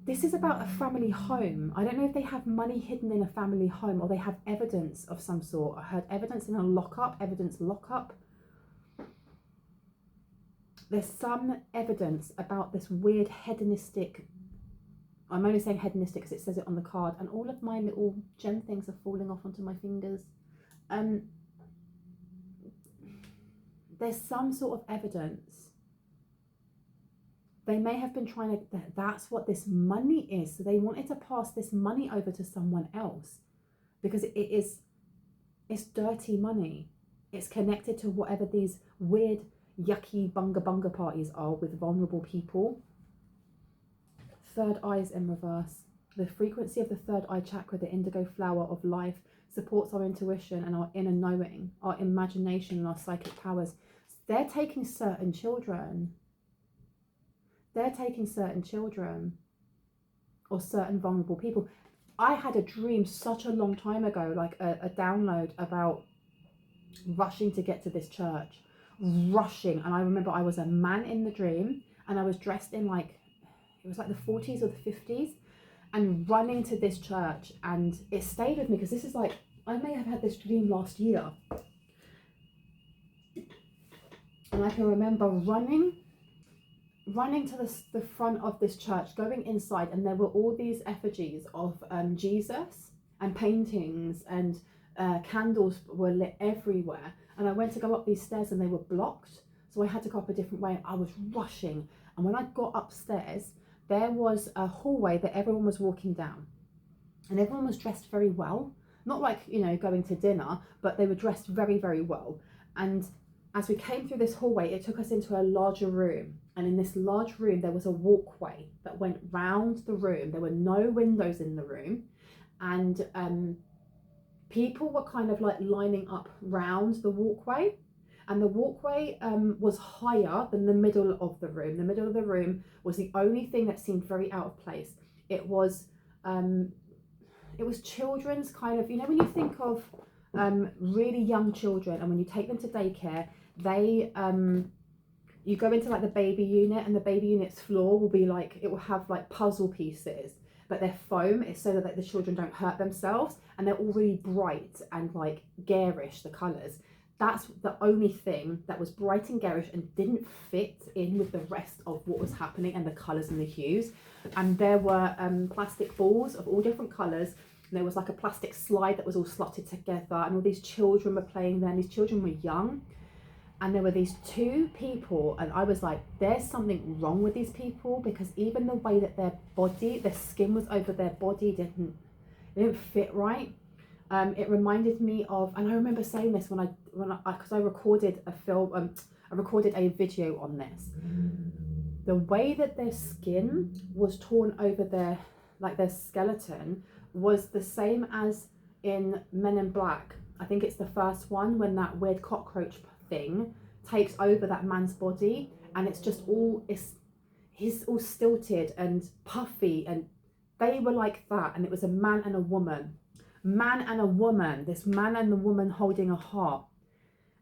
this is about a family home. I don't know if they have money hidden in a family home or they have evidence of some sort. I heard evidence in a lockup, evidence lockup. There's some evidence about this weird hedonistic, I'm only saying hedonistic because it says it on the card, and all of my little gem things are falling off onto my fingers. There's some sort of evidence. They may have been trying to, that's what this money is. So they wanted to pass this money over to someone else because it's dirty money. It's connected to whatever these weird, yucky bunga parties are with vulnerable people. Third eye is in reverse. The frequency of the third eye chakra, the indigo flower of life, supports our intuition and our inner knowing, our imagination and our psychic powers. They're taking certain children. They're taking certain children or certain vulnerable people. I had a dream such a long time ago, like a download about rushing to get to this church. Rushing. And I remember I was a man in the dream and I was dressed in like, it was like the 40s or the 50s, and running to this church, and it stayed with me because this is like, I may have had this dream last year. And I can remember running to the front of this church, going inside, and there were all these effigies of Jesus and paintings, and candles were lit everywhere. And I went to go up these stairs and they were blocked. So I had to go up a different way. I was rushing. And when I got upstairs, there was a hallway that everyone was walking down. And everyone was dressed very well. Not like, you know, going to dinner, but they were dressed very, very well. And as we came through this hallway, it took us into a larger room. And in this large room, there was a walkway that went round the room. There were no windows in the room. And people were kind of like lining up round the walkway. And the walkway was higher than the middle of the room. The middle of the room was the only thing that seemed very out of place. It was children's kind of, you know, when you think of really young children and when you take them to daycare, they, you go into like the baby unit, and the baby unit's floor will be like, it will have like puzzle pieces, but they're foam. It's so that like, the children don't hurt themselves, and they're all really bright and like garish, the colours. That's the only thing that was bright and garish and didn't fit in with the rest of what was happening and the colours and the hues. And there were plastic balls of all different colours. And there was like a plastic slide that was all slotted together, and all these children were playing there, and these children were young. And there were these two people, and I was like, there's something wrong with these people, because even the way that their skin was over their body didn't fit right. It reminded me of, and I remember saying this because I recorded a film, I recorded a video on this. The way that their skin was torn over their skeleton was the same as in Men in Black. I think it's the first one, when that weird cockroach thing takes over that man's body, and it's just all, he's all stilted and puffy, and they were like that. And it was a man and a woman. This man and the woman holding a harp,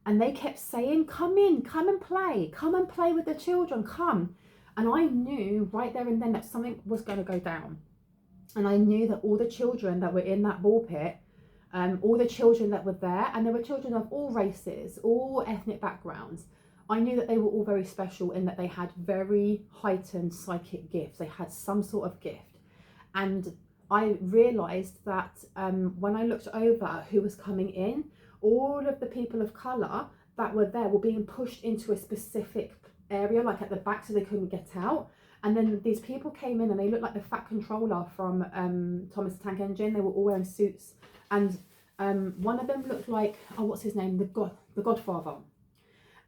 and they kept saying, come in, come and play with the children, come. And I knew right there and then that something was going to go down. And I knew that all the children that were in that ball pit, all the children that were there, and there were children of all races, all ethnic backgrounds, I knew that they were all very special in that they had very heightened psychic gifts. They had some sort of gift. And I realised that when I looked over at who was coming in, all of the people of colour that were there were being pushed into a specific area, like at the back, so they couldn't get out. And then these people came in and they looked like the Fat Controller from Thomas the Tank Engine. They were all wearing suits. And one of them looked like, oh, what's his name? The Godfather.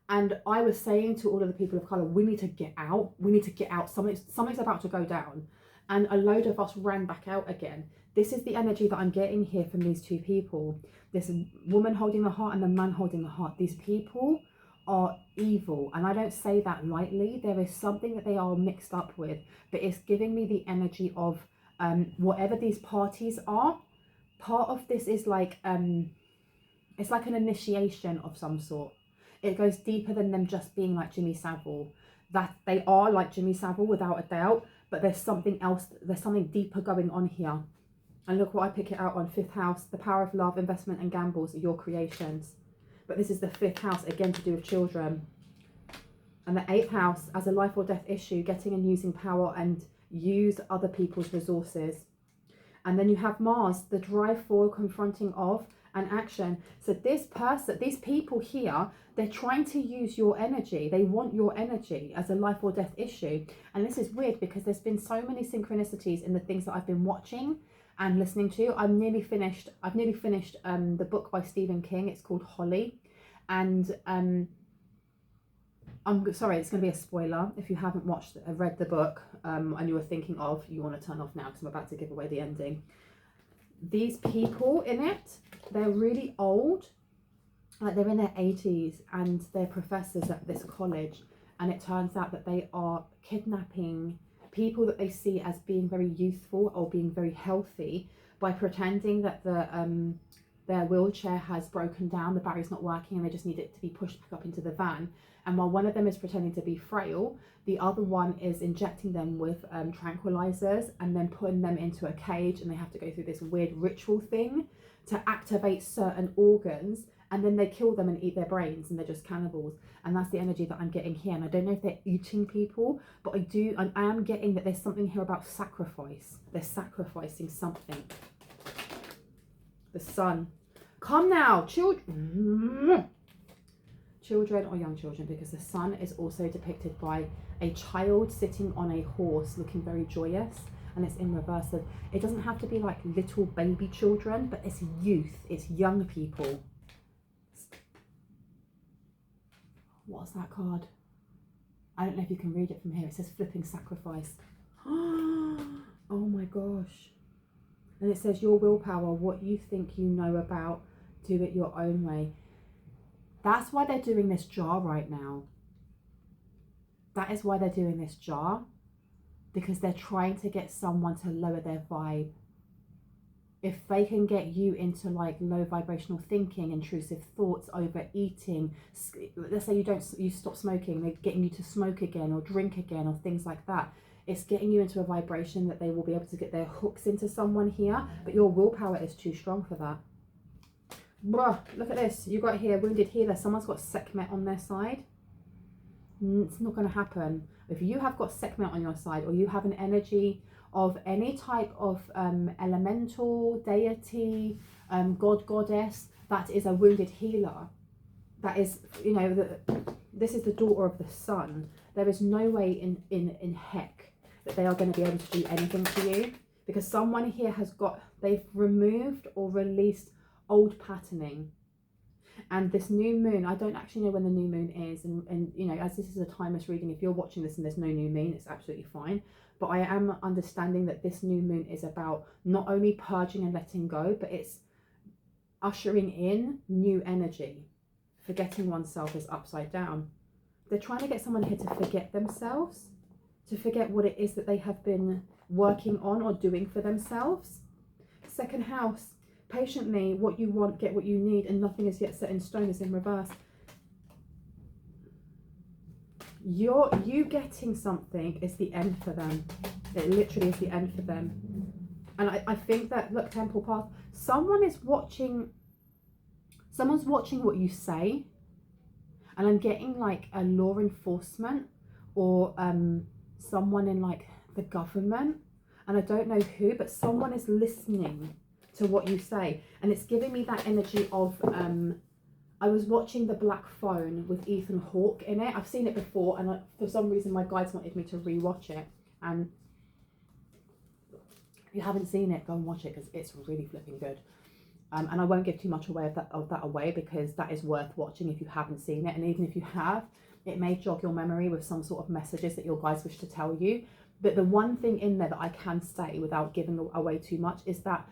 And I was saying to all of the people of colour, we need to get out. We need to get out. Something's about to go down. And a load of us ran back out again. This is the energy that I'm getting here from these two people. This woman holding the heart and the man holding the heart. These people are evil. And I don't say that lightly. There is something that they are mixed up with. But it's giving me the energy of whatever these parties are. Part of this is like, it's like an initiation of some sort. It goes deeper than them just being like Jimmy Savile. That they are like Jimmy Savile without a doubt, but there's something else, there's something deeper going on here. And look what I pick it out on, 5th house, the power of love, investment and gambles, your creations. But this is the 5th house, again to do with children. And the 8th house, as a life or death issue, getting and using power and use other people's resources. And then you have Mars, the drive for, confronting of, and action. So this person, these people here, they're trying to use your energy. They want your energy as a life or death issue. And this is weird because there's been so many synchronicities in the things that I've been watching and listening to. I've nearly finished the book by Stephen King. It's called Holly. And I'm sorry, it's going to be a spoiler. If you haven't read the book and you were thinking of, you want to turn off now because I'm about to give away the ending. These people in it, they're really old, like they're in their 80s and they're professors at this college, and it turns out that they are kidnapping people that they see as being very youthful or being very healthy by pretending that their wheelchair has broken down, the battery's not working and they just need it to be pushed back up into the van. And while one of them is pretending to be frail, the other one is injecting them with tranquilizers and then putting them into a cage, and they have to go through this weird ritual thing to activate certain organs, and then they kill them and eat their brains, and they're just cannibals. And that's the energy that I'm getting here. And I don't know if they're eating people, but I am getting that there's something here about sacrifice. They're sacrificing something. The sun. Come now, children. Children or young children, because the sun is also depicted by a child sitting on a horse looking very joyous, and it's in reverse. So it doesn't have to be like little baby children, but it's youth, it's young people. What's that card? I don't know if you can read it from here. It says flipping sacrifice. Oh my gosh. And it says your willpower, what you think you know about, do it your own way. That's why they're doing this jar right now. That is why they're doing this jar, because they're trying to get someone to lower their vibe. If they can get you into like low vibrational thinking, intrusive thoughts, overeating, let's say you stop smoking, they're getting you to smoke again or drink again or things like that. It's getting you into a vibration that they will be able to get their hooks into someone here, but your willpower is too strong for that. Bruh, look at this. You got here, wounded healer. Someone's got Sekhmet on their side. It's not going to happen. If you have got Sekhmet on your side, or you have an energy of any type of elemental, deity, god, goddess, that is a wounded healer. That is, you know, this is the daughter of the sun. There is no way in heck that they are going to be able to do anything to you, because someone here they've removed or released old patterning. And this new moon, I don't actually know when the new moon is, and you know, as this is a timeless reading, if you're watching this and there's no new moon, it's absolutely fine. But I am understanding that this new moon is about not only purging and letting go, but it's ushering in new energy. Forgetting oneself is upside down. They're trying to get someone here to forget themselves, to forget what it is that they have been working on or doing for themselves. 2nd house. Patiently, what you want, get what you need, and nothing is yet set in stone is in reverse. You getting something is the end for them. It literally is the end for them. And I think that, look, Temple Path, someone's watching what you say, And I'm getting like a law enforcement or someone in like the government, and I don't know who, but someone is listening to what you say. And it's giving me that energy of I was watching The Black Phone with Ethan Hawke in it. I've seen it before, and for some reason my guides wanted me to rewatch it. And if you haven't seen it, go and watch it because it's really flipping good. And I won't give too much away of that away, because that is worth watching if you haven't seen it. And even if you have, it may jog your memory with some sort of messages that your guides wish to tell you. But the one thing in there that I can say without giving away too much is that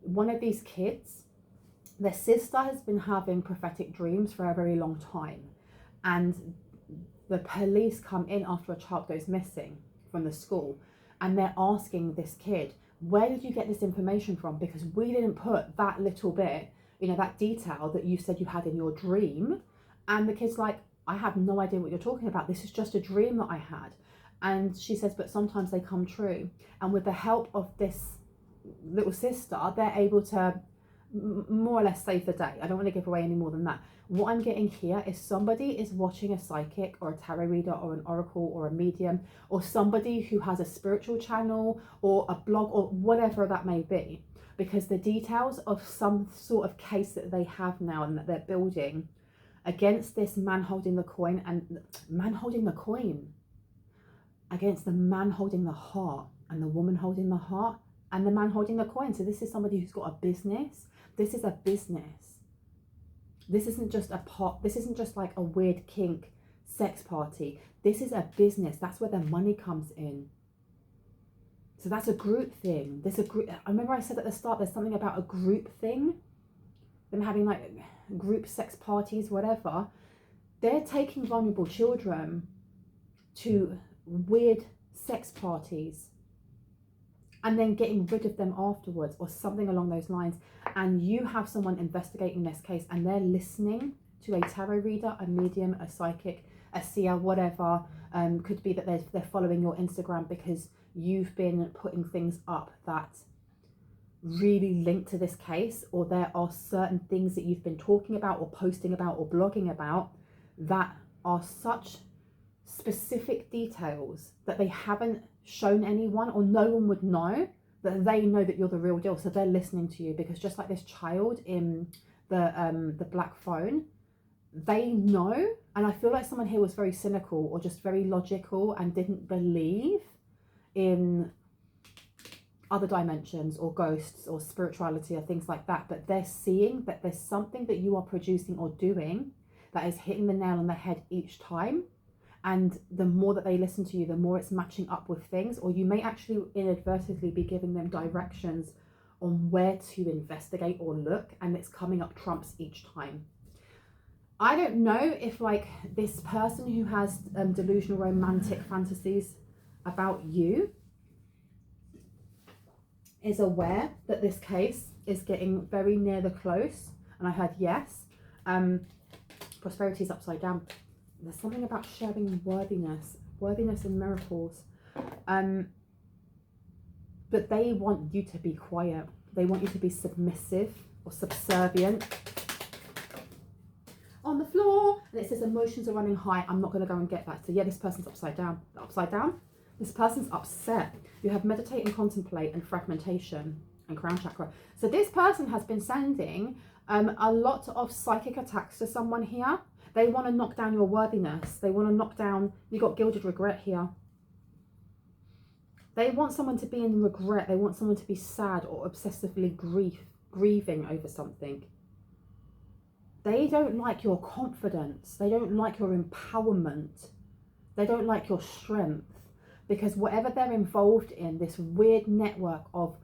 one of these kids, their sister has been having prophetic dreams for a very long time. And the police come in after a child goes missing from the school, and they're asking this kid, where did you get this information from? Because we didn't put that little bit, you know, that detail that you said you had in your dream. And the kid's like, I have no idea what you're talking about. This is just a dream that I had. And she says, but sometimes they come true. And with the help of this little sister, they're able to more or less save the day. I don't want to give away any more than that. What I'm getting here is somebody is watching a psychic or a tarot reader or an oracle or a medium, or somebody who has a spiritual channel or a blog or whatever that may be, because the details of some sort of case that they have now and that they're building against this man holding the coin, and man holding the coin against the man holding the heart and the woman holding the heart and the man holding the coin. So this is somebody who's got a business. This is a business. This isn't just a pot. This isn't just like a weird kink sex party. This is a business. That's where the money comes in. So that's a group thing. There's a group. I remember I said at the start, there's something about a group thing. Them having like group sex parties, whatever. They're taking vulnerable children to weird sex parties and then getting rid of them afterwards, or something along those lines. And you have someone investigating this case, and they're listening to a tarot reader, a medium, a psychic, a seer, whatever. Could be that they're following your Instagram because you've been putting things up that really link to this case, or there are certain things that you've been talking about or posting about or blogging about that are such specific details that they haven't shown anyone, or no one would know, that they know that you're the real deal. So they're listening to you, because just like this child in the Black Phone, they know. And I feel like someone here was very cynical or just very logical and didn't believe in other dimensions or ghosts or spirituality or things like that, but they're seeing that there's something that you are producing or doing that is hitting the nail on the head each time. And the more that they listen to you, the more it's matching up with things, or you may actually inadvertently be giving them directions on where to investigate or look, and it's coming up trumps each time. I don't know if like this person who has delusional romantic fantasies about you is aware that this case is getting very near the close, and I heard yes. Prosperity is upside down. There's something about sharing worthiness and miracles. But they want you to be quiet. They want you to be submissive or subservient. On the floor, and it says emotions are running high. I'm not going to go and get that. So yeah, this person's upside down. Upside down? This person's upset. You have meditate and contemplate and fragmentation and crown chakra. So this person has been sending a lot of psychic attacks to someone here. They want to knock down your worthiness. They want to knock down, you got gilded regret here. They want someone to be in regret. They want someone to be sad or obsessively grieving over something. They don't like your confidence. They don't like your empowerment. They don't like your strength, because whatever they're involved in, this weird network of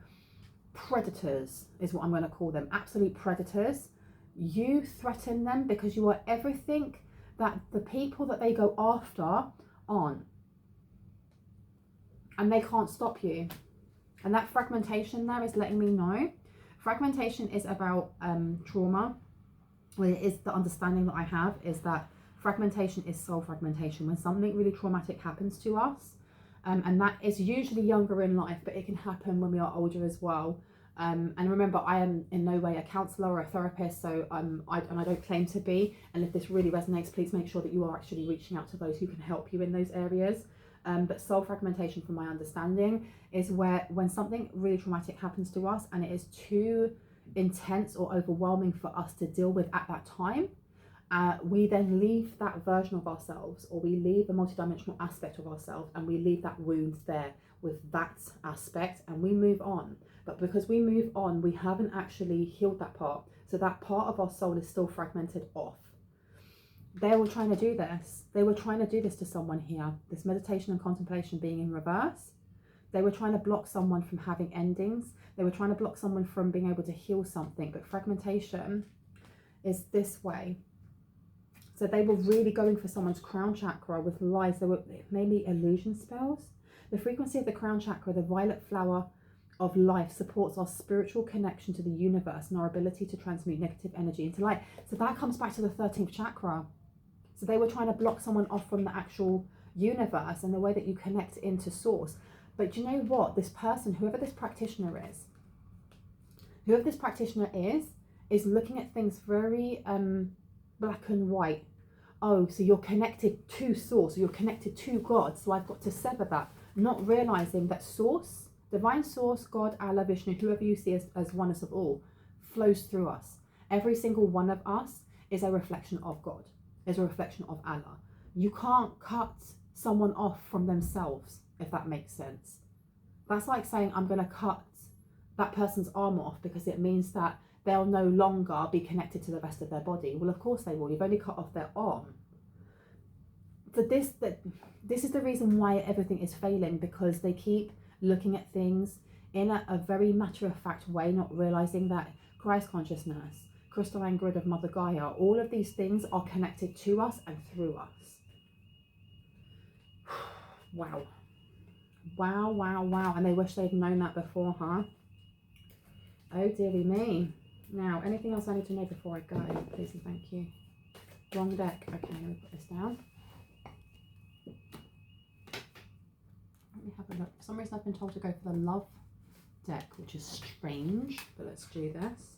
predators is what I'm going to call them, absolute predators. You threaten them because you are everything that the people that they go after aren't. And they can't stop you. And that fragmentation there is letting me know. Fragmentation is about trauma. Well, it is the understanding that I have is that fragmentation is soul fragmentation. When something really traumatic happens to us, and that is usually younger in life, but it can happen when we are older as well. And remember, I am in no way a counsellor or a therapist, so I don't claim to be. And if this really resonates, please make sure that you are actually reaching out to those who can help you in those areas. But soul fragmentation, from my understanding, is when something really traumatic happens to us and it is too intense or overwhelming for us to deal with at that time, we then leave that version of ourselves, or we leave a multidimensional aspect of ourselves, and we leave that wound there with that aspect, and we move on. But because we move on, we haven't actually healed that part. So that part of our soul is still fragmented off. They were trying to do this. They were trying to do this to someone here. This meditation and contemplation being in reverse. They were trying to block someone from having endings. They were trying to block someone from being able to heal something. But fragmentation is this way. So they were really going for someone's crown chakra with lies. They were maybe illusion spells. The frequency of the crown chakra, the violet flower of life, supports our spiritual connection to the universe and our ability to transmute negative energy into light. So that comes back to the 13th chakra. So they were trying to block someone off from the actual universe and the way that you connect into source. But do you know what? This person, whoever this practitioner is looking at things very black and white. Oh, so you're connected to source, you're connected to God, so I've got to sever that. Not realizing that source, divine source, God, Allah, Vishnu, whoever you see as oneness of all, flows through us. Every single one of us is a reflection of God, is a reflection of Allah. You can't cut someone off from themselves, if that makes sense. That's like saying, I'm going to cut that person's arm off because it means that they'll no longer be connected to the rest of their body. Well, of course they will. You've only cut off their arm. But this is the reason why everything is failing, because they keep looking at things in a very matter-of-fact way, not realizing that Christ consciousness, crystalline grid of Mother Gaia, all of these things are connected to us and through us. Wow. Wow, wow, wow. And they wish they'd known that before, huh? Oh, dearie me. Now, anything else I need to know before I go? Please and thank you. Wrong deck. Okay, let me put this down. Let me have a look. For some reason I've been told to go for the love deck, which is strange, but let's do this.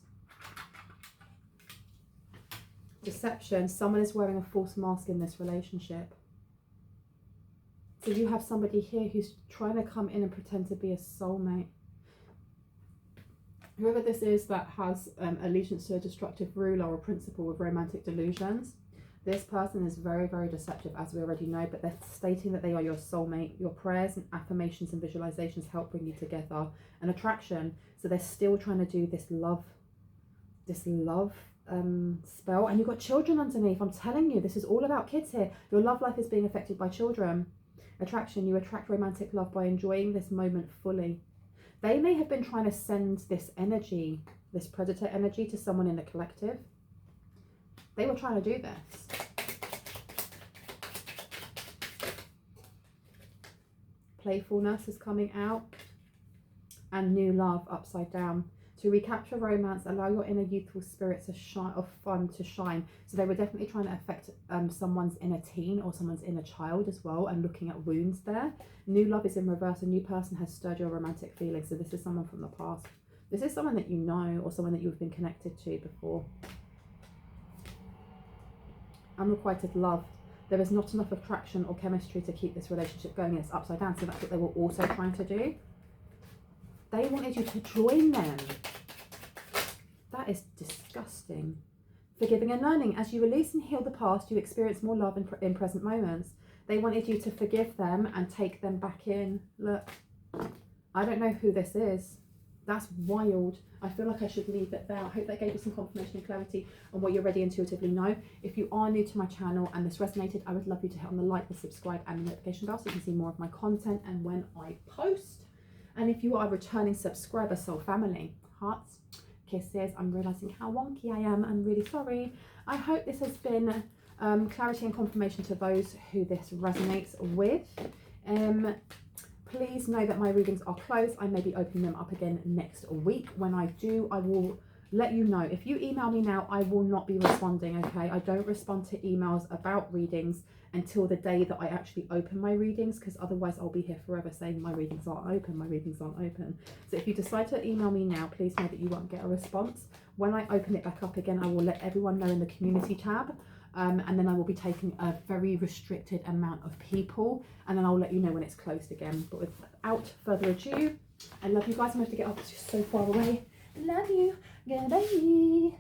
Deception. Someone is wearing a false mask in this relationship. So you have somebody here who's trying to come in and pretend to be a soulmate. Whoever this is that has allegiance to a destructive ruler or principle with romantic delusions, this person is very, very deceptive, as we already know, but they're stating that they are your soulmate. Your prayers and affirmations and visualizations help bring you together. An attraction. So they're still trying to do this love spell. And you've got children underneath. I'm telling you, this is all about kids here. Your love life is being affected by children. Attraction. You attract romantic love by enjoying this moment fully. They may have been trying to send this energy, this predator energy, to someone in the collective. They were trying to do this. Playfulness is coming out. And new love upside down. To recapture romance, allow your inner youthful spirit to shine, of fun to shine. So they were definitely trying to affect someone's inner teen or someone's inner child as well, and looking at wounds there. New love is in reverse. A new person has stirred your romantic feelings. So this is someone from the past. This is someone that you know, or someone that you've been connected to before. Unrequited love. There is not enough attraction or chemistry to keep this relationship going. It's upside down. So that's what they were also trying to do. They wanted you to join them. That is disgusting. Forgiving and learning. As you release and heal the past, you experience more love in present moments. They wanted you to forgive them and take them back in. Look, I don't know who this is. That's wild. I feel like I should leave it there. I hope that gave you some confirmation and clarity on what you already intuitively know. If you are new to my channel and this resonated, I would love you to hit on the like, the subscribe and the notification bell so you can see more of my content and when I post. And if you are a returning subscriber, soul family, hearts, kisses. I'm realizing how wonky I am. I'm really sorry. I hope this has been clarity and confirmation to those who this resonates with. Please know that my readings are closed. I may be opening them up again next week. When I do, I will let you know. If you email me now, I will not be responding, okay? I don't respond to emails about readings until the day that I actually open my readings, because otherwise I'll be here forever saying my readings aren't open, my readings aren't open. So if you decide to email me now, please know that you won't get a response. When I open it back up again, I will let everyone know in the community tab, and then I will be taking a very restricted amount of people, and then I'll let you know when it's closed again. But without further ado, I love you guys. I'm going to have to get off, it's just so far away. Love you. Goodbye.